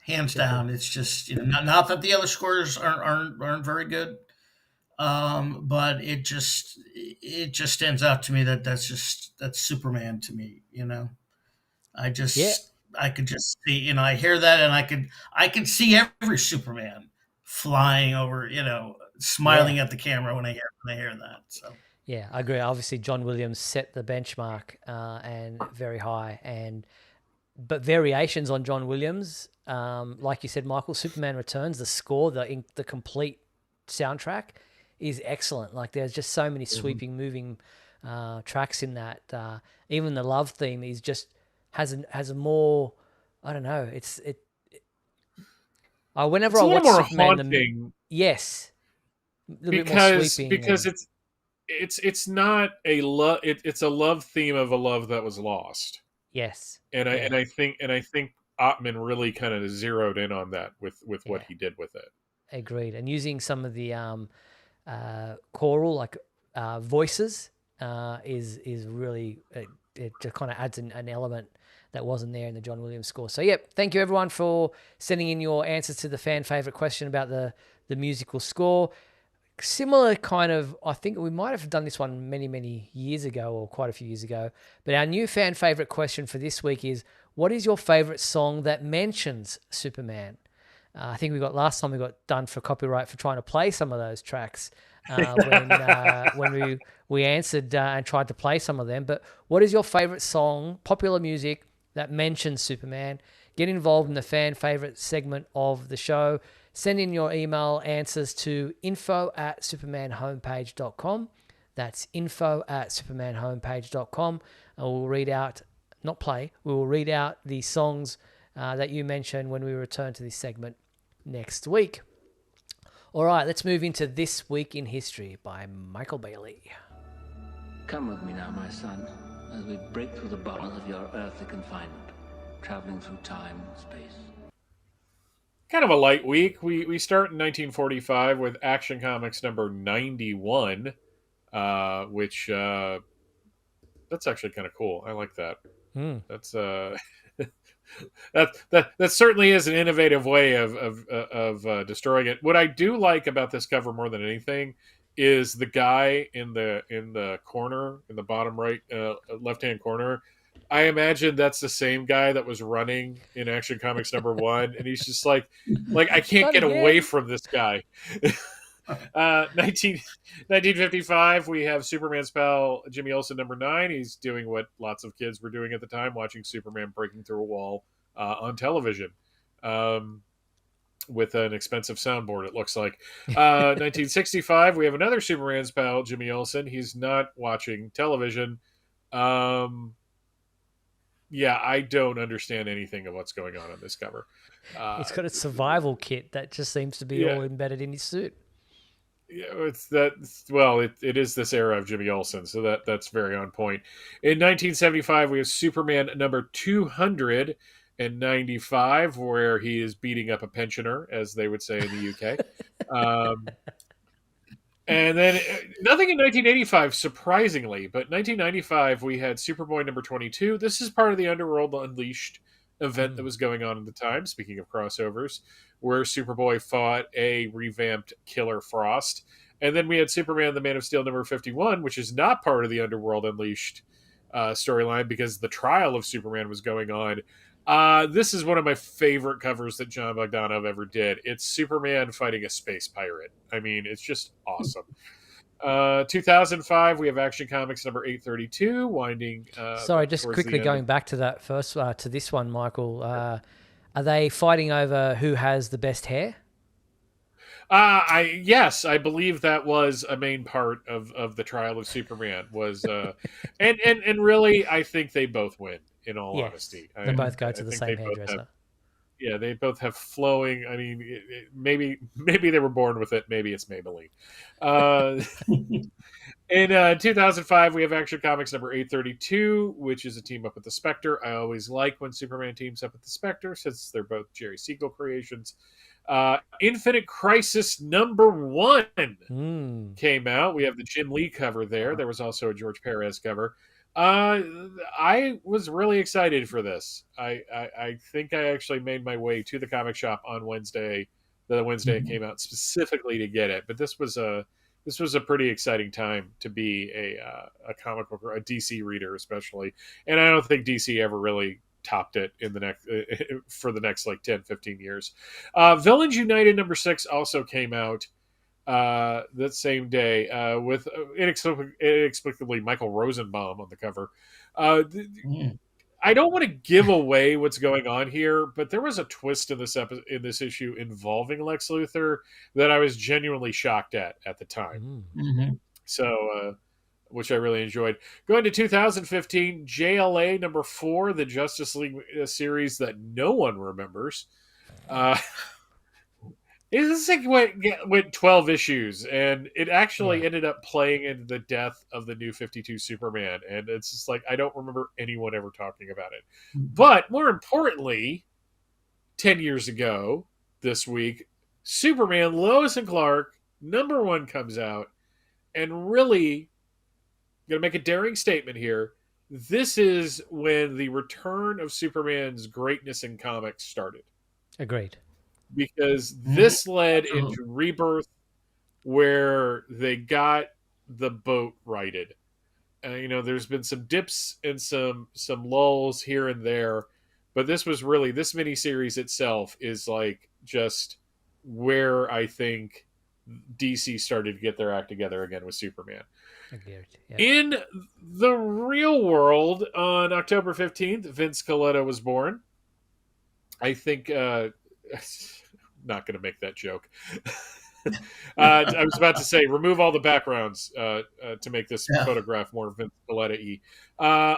Hands down. It's just, not that the other scores aren't very good. But it just stands out to me that's Superman to me, I could just see, I hear that and I could see every Superman flying over, smiling at the camera when I hear that. So yeah, I agree. Obviously, John Williams set the benchmark and very high, and but variations on John Williams. Like you said, Michael, Superman Returns, the score, the complete soundtrack is excellent. Like there's just so many sweeping, moving tracks in that. Even the love theme is just has a more, I don't know. Whenever It's I a little watch more Superman, haunting. Yes, a little bit more sweeping. Because it's not a love. It's a love theme of a love that was lost. Yes, and I think Ottman really kind of zeroed in on that with what he did with it. Agreed, and using some of the choral voices is really it just kind of adds an element that wasn't there in the John Williams score. So thank you everyone for sending in your answers to the fan favorite question about the musical score. Similar kind of, I think we might have done this one many years ago, or quite a few years ago, but our new fan favorite question for this week is, what is your favorite song that mentions Superman? I think last time we got done for copyright for trying to play some of those tracks when we answered and tried to play some of them. But what is your favorite song, popular music, that mentions Superman? Get involved in the fan favorite segment of the show. Send in your email answers to info@supermanhomepage.com. That's info@supermanhomepage.com. And we'll read out, not play, we will read out the songs that you mentioned when we return to this segment next week. All right, let's move into This Week in History by Michael Bailey. Come with me now, my son, as we break through the bars of your earthly confinement, traveling through time and space. Kind of a light week. We start in 1945 with Action Comics number 91, which that's actually kind of cool. I like that. That's that certainly is an innovative way of destroying it. What I do like about this cover more than anything is the guy in the corner, in the bottom right left hand corner. I imagine that's the same guy that was running in Action Comics number 1, and he's just like I can't get away from this guy. 1955, we have Superman's pal Jimmy Olsen number 9. He's doing what lots of kids were doing at the time, watching Superman breaking through a wall on television with an expensive soundboard, it looks like. 1965, we have another Superman's pal, Jimmy Olsen. He's not watching television. Yeah, I don't understand anything of what's going on this cover. It's got a survival kit that just seems to be all embedded in his suit. Yeah, it's that. Well, it is this era of Jimmy Olsen, so that's very on point. In 1975, we have Superman number 295, where he is beating up a pensioner, as they would say in the UK. And then nothing in 1985, surprisingly, but 1995 we had Superboy number 22. This is part of the Underworld Unleashed event that was going on at the time, speaking of crossovers, where Superboy fought a revamped Killer Frost. And then we had Superman the Man of Steel number 51, which is not part of the Underworld Unleashed storyline because the trial of Superman was going on. This is one of my favorite covers that John Bogdanove ever did. It's Superman fighting a space pirate. I mean, it's just awesome. 2005, we have Action Comics number 832, winding. Sorry, just quickly going back to that first, to this one, Michael. Are they fighting over who has the best hair? Yes, I believe that was a main part of the trial of Superman. Was and really, I think they both win. In all honesty, they both go to the same hairdresser. Yeah, they both have flowing. I mean, maybe they were born with it. Maybe it's Maybelline. In 2005, we have Action Comics number 832, which is a team up with the Spectre. I always like when Superman teams up with the Spectre, since they're both Jerry Siegel creations. Infinite Crisis number 1 came out. We have the Jim Lee cover there. There was also a George Perez cover. I was really excited for this. I think I actually made my way to the comic shop on Wednesday. The Wednesday it came out specifically to get it. But this was a pretty exciting time to be a comic book, a DC reader especially. And I don't think DC ever really topped it in the next for the next like 10-15 years. Villains United number 6 also came out that same day with inexplicably Michael Rosenbaum on the cover. I don't want to give away what's going on here, but there was a twist in this issue involving Lex Luthor that I was genuinely shocked at the time. Mm-hmm. So, which I really enjoyed. Going to 2015, JLA number 4, the Justice League series that no one remembers. This thing went 12 issues, and it actually ended up playing into the death of the New 52 Superman. And it's just like, I don't remember anyone ever talking about it. But more importantly, 10 years ago this week, Superman, Lois and Clark, number 1 comes out, and really, I'm going to make a daring statement here. This is when the return of Superman's greatness in comics started. Agreed. Because this led into Rebirth, where they got the boat righted. There's been some dips and some lulls here and there, but this miniseries itself is like just where I think DC started to get their act together again with Superman. Agreed. Yeah. In the real world, on October 15th, Vince Coletta was born. I think... not going to make that joke. I was about to say, remove all the backgrounds to make this photograph more Vince Coletta-y.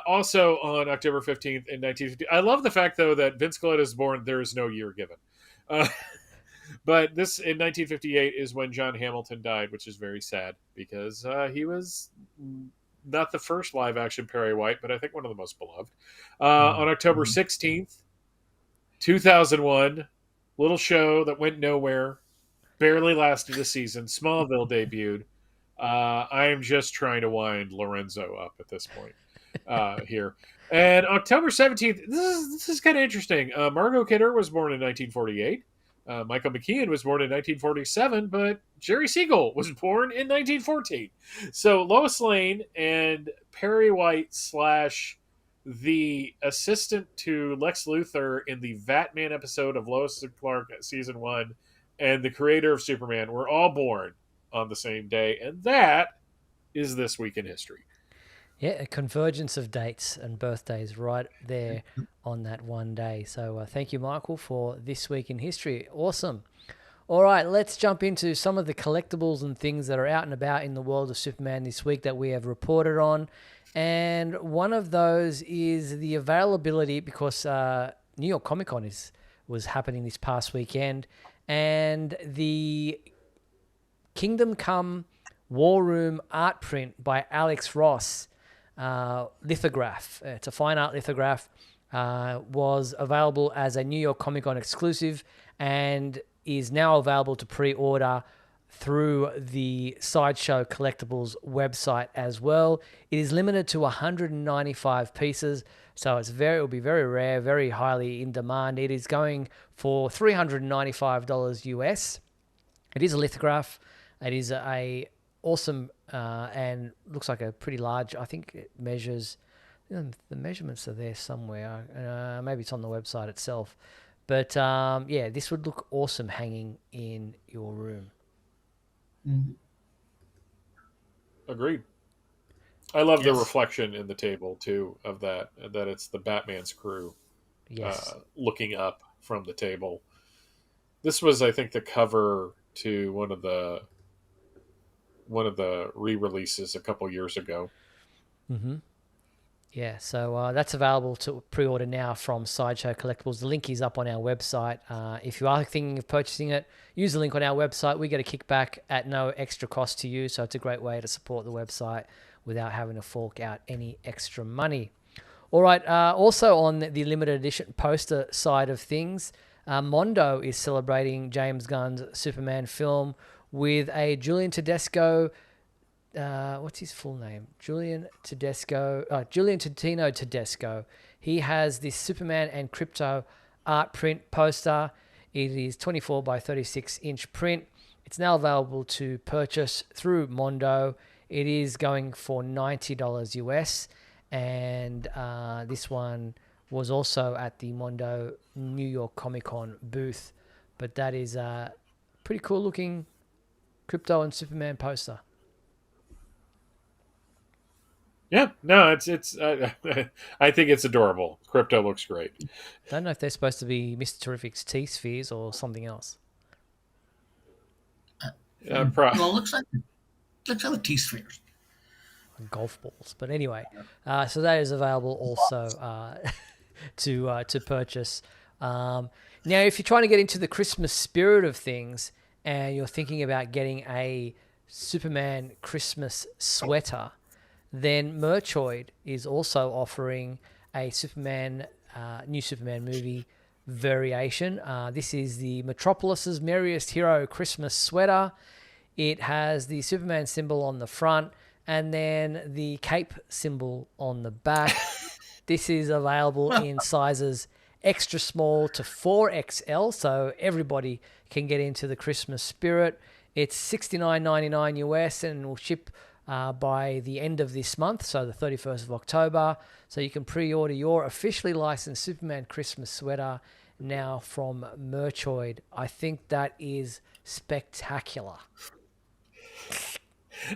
Also on October 15th in 1950. I love the fact, though, that Vince Coletta is born, there is no year given. But this, in 1958, is when John Hamilton died, which is very sad, because he was not the first live-action Perry White, but I think one of the most beloved. On October 16th, 2001... little show that went nowhere, barely lasted a season. Smallville debuted. I am just trying to wind Lorenzo up at this point here. And October 17th, this is kind of interesting. Margot Kidder was born in 1948. Michael McKean was born in 1947, but Jerry Siegel was born in 1914. So Lois Lane and Perry White / the assistant to Lex Luthor in the Batman episode of Lois and Clark season 1 and the creator of Superman were all born on the same day. And that is This Week in History. Yeah, a convergence of dates and birthdays right there on that one day. So thank you, Michael, for This Week in History. Awesome. All right, let's jump into some of the collectibles and things that are out and about in the world of Superman this week that we have reported on. And one of those is the availability, because New York Comic Con was happening this past weekend, and the Kingdom Come War Room art print by Alex Ross lithograph. It's a fine art lithograph. Was available as a New York Comic Con exclusive and is now available to pre-order through the Sideshow Collectibles website as well. It is limited to 195 pieces, so it will be very rare, very highly in demand. It is going for $395 US. It is a lithograph. It is a awesome and looks like a pretty large. I think it measures. The measurements are there somewhere. Maybe it's on the website itself. But yeah, this would look awesome hanging in your room. Mm-hmm. Agreed. I love the reflection in the table too of that it's the Batman's crew looking up from the table. This was, I think, the cover to one of the re-releases a couple years ago. Mm-hmm. Yeah, so that's available to pre-order now from Sideshow Collectibles. The link is up on our website. If you are thinking of purchasing it, use the link on our website. We get a kickback at no extra cost to you, so it's a great way to support the website without having to fork out any extra money. All right, also on the limited edition poster side of things, Mondo is celebrating James Gunn's Superman film with a Julian Tedesco... what's his full name? Julian Totino Tedesco. He has this Superman and Crypto art print poster. It is 24 by 36 inch print. It's now available to purchase through Mondo. It is going for $90 US. And this one was also at the Mondo New York Comic Con booth. But that is a pretty cool looking Crypto and Superman poster. Yeah, no, it's. I think it's adorable. Crypto looks great. Don't know if they're supposed to be Mr. Terrific's T-spheres or something else. Well, it looks like the T-spheres. Golf balls. But anyway, so that is available also to purchase. Now, if you're trying to get into the Christmas spirit of things and you're thinking about getting a Superman Christmas sweater, then Merchoid is also offering a new Superman movie variation. This is the Metropolis's Merriest Hero Christmas sweater. It has the Superman symbol on the front and then the cape symbol on the back. This is available in sizes extra small to 4XL, so everybody can get into the Christmas spirit. It's $69.99 US and will ship by the end of this month, so the 31st of October. So you can pre-order your officially licensed Superman Christmas sweater now from Merchoid. I think that is spectacular.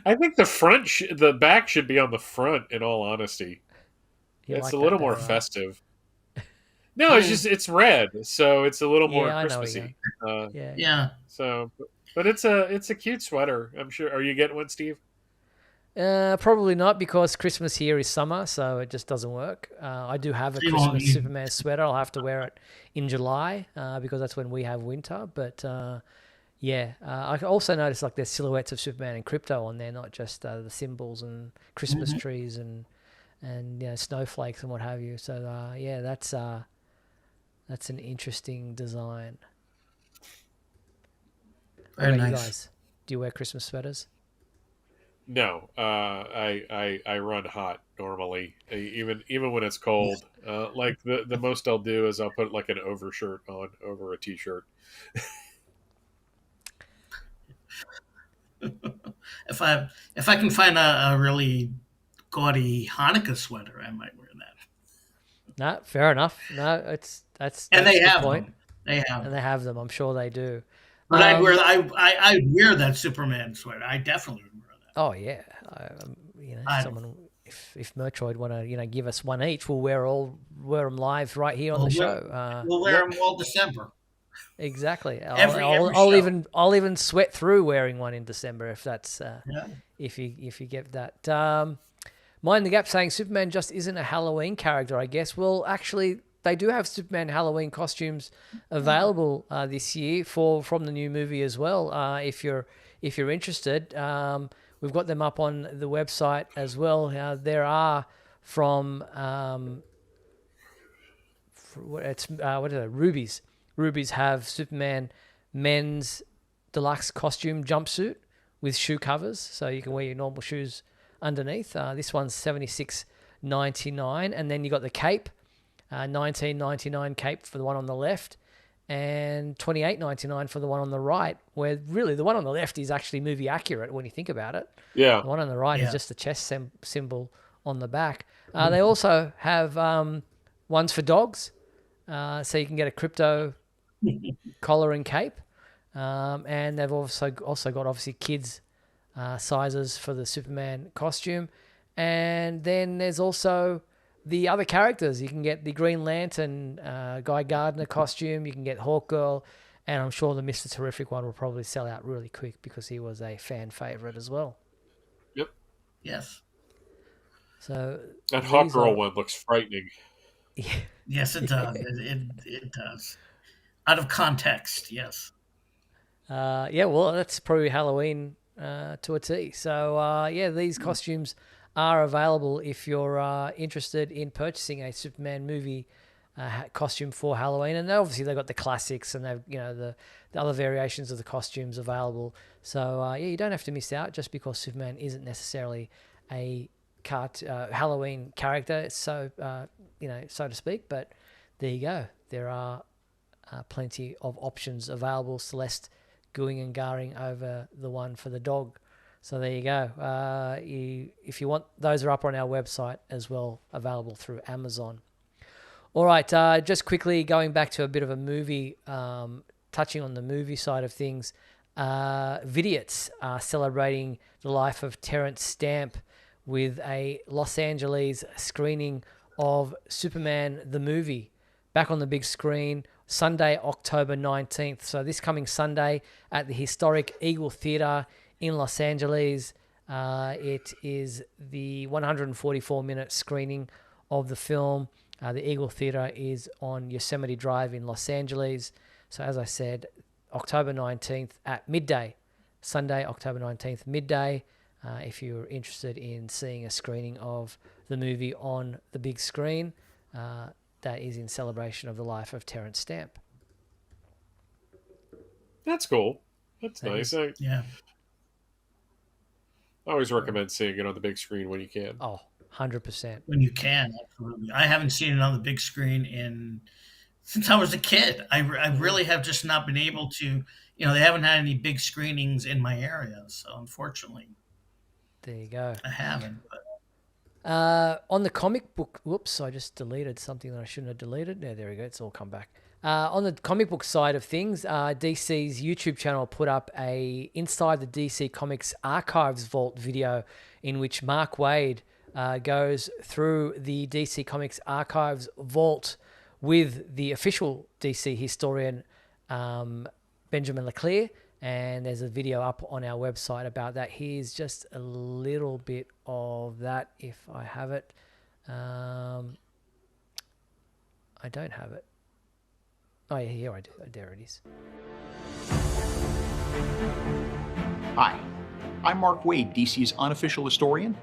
I think the back should be on the front. In all honesty, it's a little more festive. No, it's red, so it's a little more Christmassy. Yeah. So, but it's a cute sweater. I'm sure. Are you getting one, Steve? Probably not, because Christmas here is summer, so it just doesn't work. I do have a Christmas Superman sweater. I'll have to wear it in July because that's when we have winter. But I also noticed like there's silhouettes of Superman and Krypto on there, not just the symbols and Christmas trees and snowflakes and what have you. So that's an interesting design. Very nice. You guys? Do you wear Christmas sweaters? No, I run hot normally, even when it's cold. Like the most I'll do is I'll put like an overshirt on over a t-shirt. If I can find a really gaudy Hanukkah sweater, I might wear that. No, fair enough. No, that's and they a good have point. them. They have them. I'm sure they do. But I'd wear that Superman sweater. I definitely would wear that. Oh yeah, someone if Merchoid want to give us one each, we'll wear them live right here on the show. We'll wear them all December. Exactly. Every I'll even sweat through wearing one in December if that's if you get that. Mind the Gap saying Superman just isn't a Halloween character, I guess. Well, actually, they do have Superman Halloween costumes available this year from the new movie as well. If you're interested, we've got them up on the website as well. There are from Rubies. Rubies have Superman men's deluxe costume jumpsuit with shoe covers, so you can wear your normal shoes underneath. This one's $76.99, and then you got the cape, $19.99 cape for the one on the left, and $28.99 for the one on the right. Where really the one on the left is actually movie accurate when you think about it. Yeah, the one on the right is just the chest symbol on the back. They also have ones for dogs, so you can get a Krypto collar and cape, and they've also got obviously kids sizes for the Superman costume, and then there's also the other characters. You can get the Green Lantern Guy Gardner costume, you can get Hawkgirl, and I'm sure the Mr. Terrific one will probably sell out really quick because he was a fan favorite as well. Yep. Yes. So that Hawkgirl one looks frightening. Yes, it does. It does. Out of context, yes. Well, that's probably Halloween to a T. So, these costumes are available if you're interested in purchasing a Superman movie costume for Halloween. And obviously they've got the classics and they've the other variations of the costumes available. So, you don't have to miss out just because Superman isn't necessarily a Halloween character, so so to speak. But there you go. There are plenty of options available. Celeste gooing and garring over the one for the dog. So there you go. If you want, those are up on our website as well, available through Amazon. All right, just quickly going back to a bit of a movie, touching on the movie side of things. Vidiots are celebrating the life of Terrence Stamp with a Los Angeles screening of Superman the movie back on the big screen Sunday, October 19th. So this coming Sunday at the historic Eagle Theatre in Los Angeles. It is the 144-minute screening of the film. The Eagle Theatre is on Yosemite Drive in Los Angeles. So as I said, October 19th at midday. Sunday, October 19th, midday. If you're interested in seeing a screening of the movie on the big screen, that is in celebration of the life of Terrence Stamp. That's cool. That's nice. Yeah. I always recommend seeing it on the big screen when you can. Oh, 100%. When you can, absolutely. I haven't seen it on the big screen since I was a kid. I really have just not been able to, they haven't had any big screenings in my area. So unfortunately. There you go. I haven't. But... on the comic book, whoops, I just deleted something that I shouldn't have deleted. Yeah, there we go. It's all come back. On the comic book side of things, DC's YouTube channel put up a Inside the DC Comics Archives Vault video in which Mark Waid goes through the DC Comics Archives Vault with the official DC historian Benjamin Leclerc, and there's a video up on our website about that. Here's just a little bit of that if I have it. I don't have it. Oh, yeah, here I do. There it is. Hi, I'm Mark Waid, DC's unofficial historian.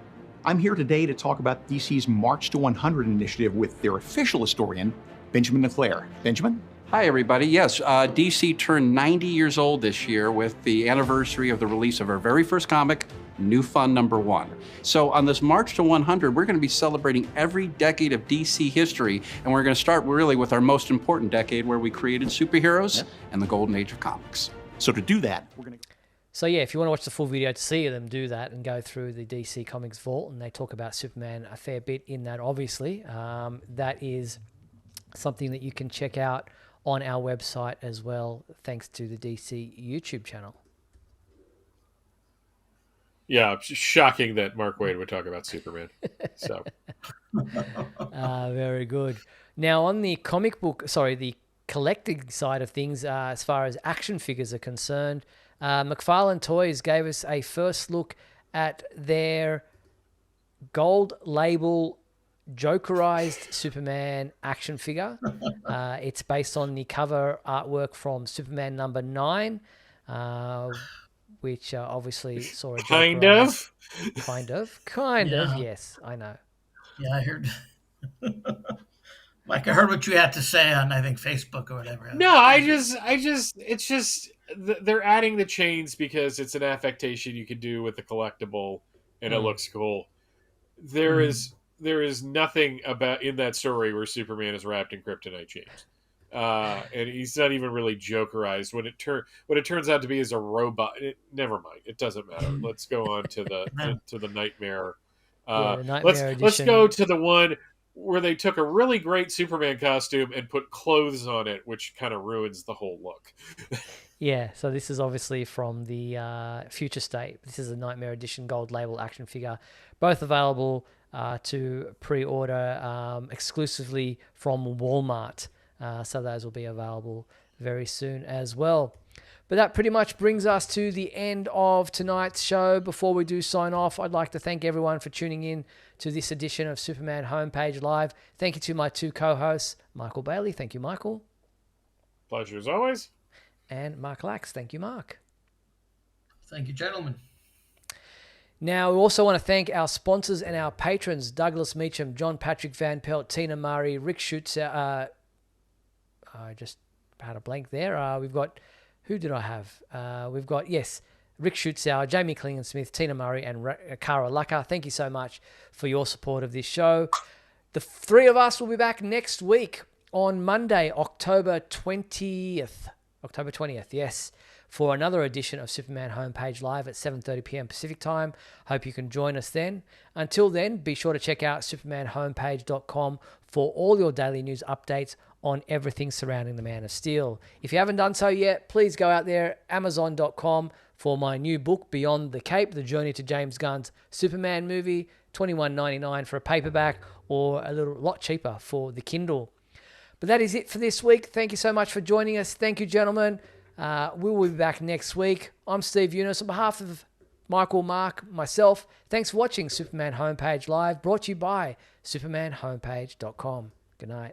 I'm here today to talk about DC's March to 100 initiative with their official historian, Benjamin Leclerc. Benjamin? Hi, everybody. Yes, DC turned 90 years old this year with the anniversary of the release of our very first comic, New Fun #1. So on this March to 100, we're going to be celebrating every decade of DC history, and we're going to start really with our most important decade where we created superheroes and the golden age of comics. So to do that, we're going to... So yeah, if you want to watch the full video to see them do that and go through the DC Comics Vault, and they talk about Superman a fair bit in that, obviously, that is something that you can check out on our website as well, thanks to the DC YouTube channel. Yeah, it's shocking that Mark Waid would talk about Superman. So, very good. Now, on the the collecting side of things, as far as action figures are concerned, McFarlane Toys gave us a first look at their gold label Jokerized Superman action figure. It's based on the cover artwork from Superman #9, which obviously saw a kind of, yes, I know. Yeah, I heard. Mike, I heard what you had to say on, I think, Facebook or whatever. No, it's just they're adding the chains because it's an affectation you can do with the collectible, and it looks cool. There is nothing about in that story where Superman is wrapped in kryptonite chains, and he's not even really jokerized. What it turns out to be is a robot. Never mind, it doesn't matter. Let's go on to the Nightmare. The Nightmare edition. Let's go to the one where they took a really great Superman costume and put clothes on it, which kind of ruins the whole look. Yeah, so this is obviously from the Future State. This is a Nightmare Edition gold label action figure, both available to pre-order exclusively from Walmart. So those will be available very soon as well. But that pretty much brings us to the end of tonight's show. Before we do sign off, I'd like to thank everyone for tuning in to this edition of Superman Homepage Live. Thank you to my two co-hosts, Michael Bailey. Thank you, Michael. Pleasure as always. And Mark Lax. Thank you, Mark. Thank you, gentlemen. Now, we also want to thank our sponsors and our patrons, Douglas Meacham, John Patrick Van Pelt, Tina Murray, Rick Schutz. I just had a blank there. We've got, who did I have? We've got, yes, Rick Schutzauer, Jamie Klingensmith, Tina Murray, and Cara Lucker. Thank you so much for your support of this show. The three of us will be back next week on Monday, October 20th. October 20th, yes, for another edition of Superman Homepage Live at 7:30 p.m. Pacific Time. Hope you can join us then. Until then, be sure to check out supermanhomepage.com for all your daily news updates on everything surrounding the Man of Steel. If you haven't done so yet, please go out there, amazon.com, for my new book, Beyond the Cape, The Journey to James Gunn's Superman movie, $21.99 for a paperback, or a lot cheaper for the Kindle. But that is it for this week. Thank you so much for joining us. Thank you, gentlemen. We will be back next week. I'm Steve Eunice. On behalf of Michael, Mark, myself, thanks for watching Superman Homepage Live, brought to you by supermanhomepage.com. Good night.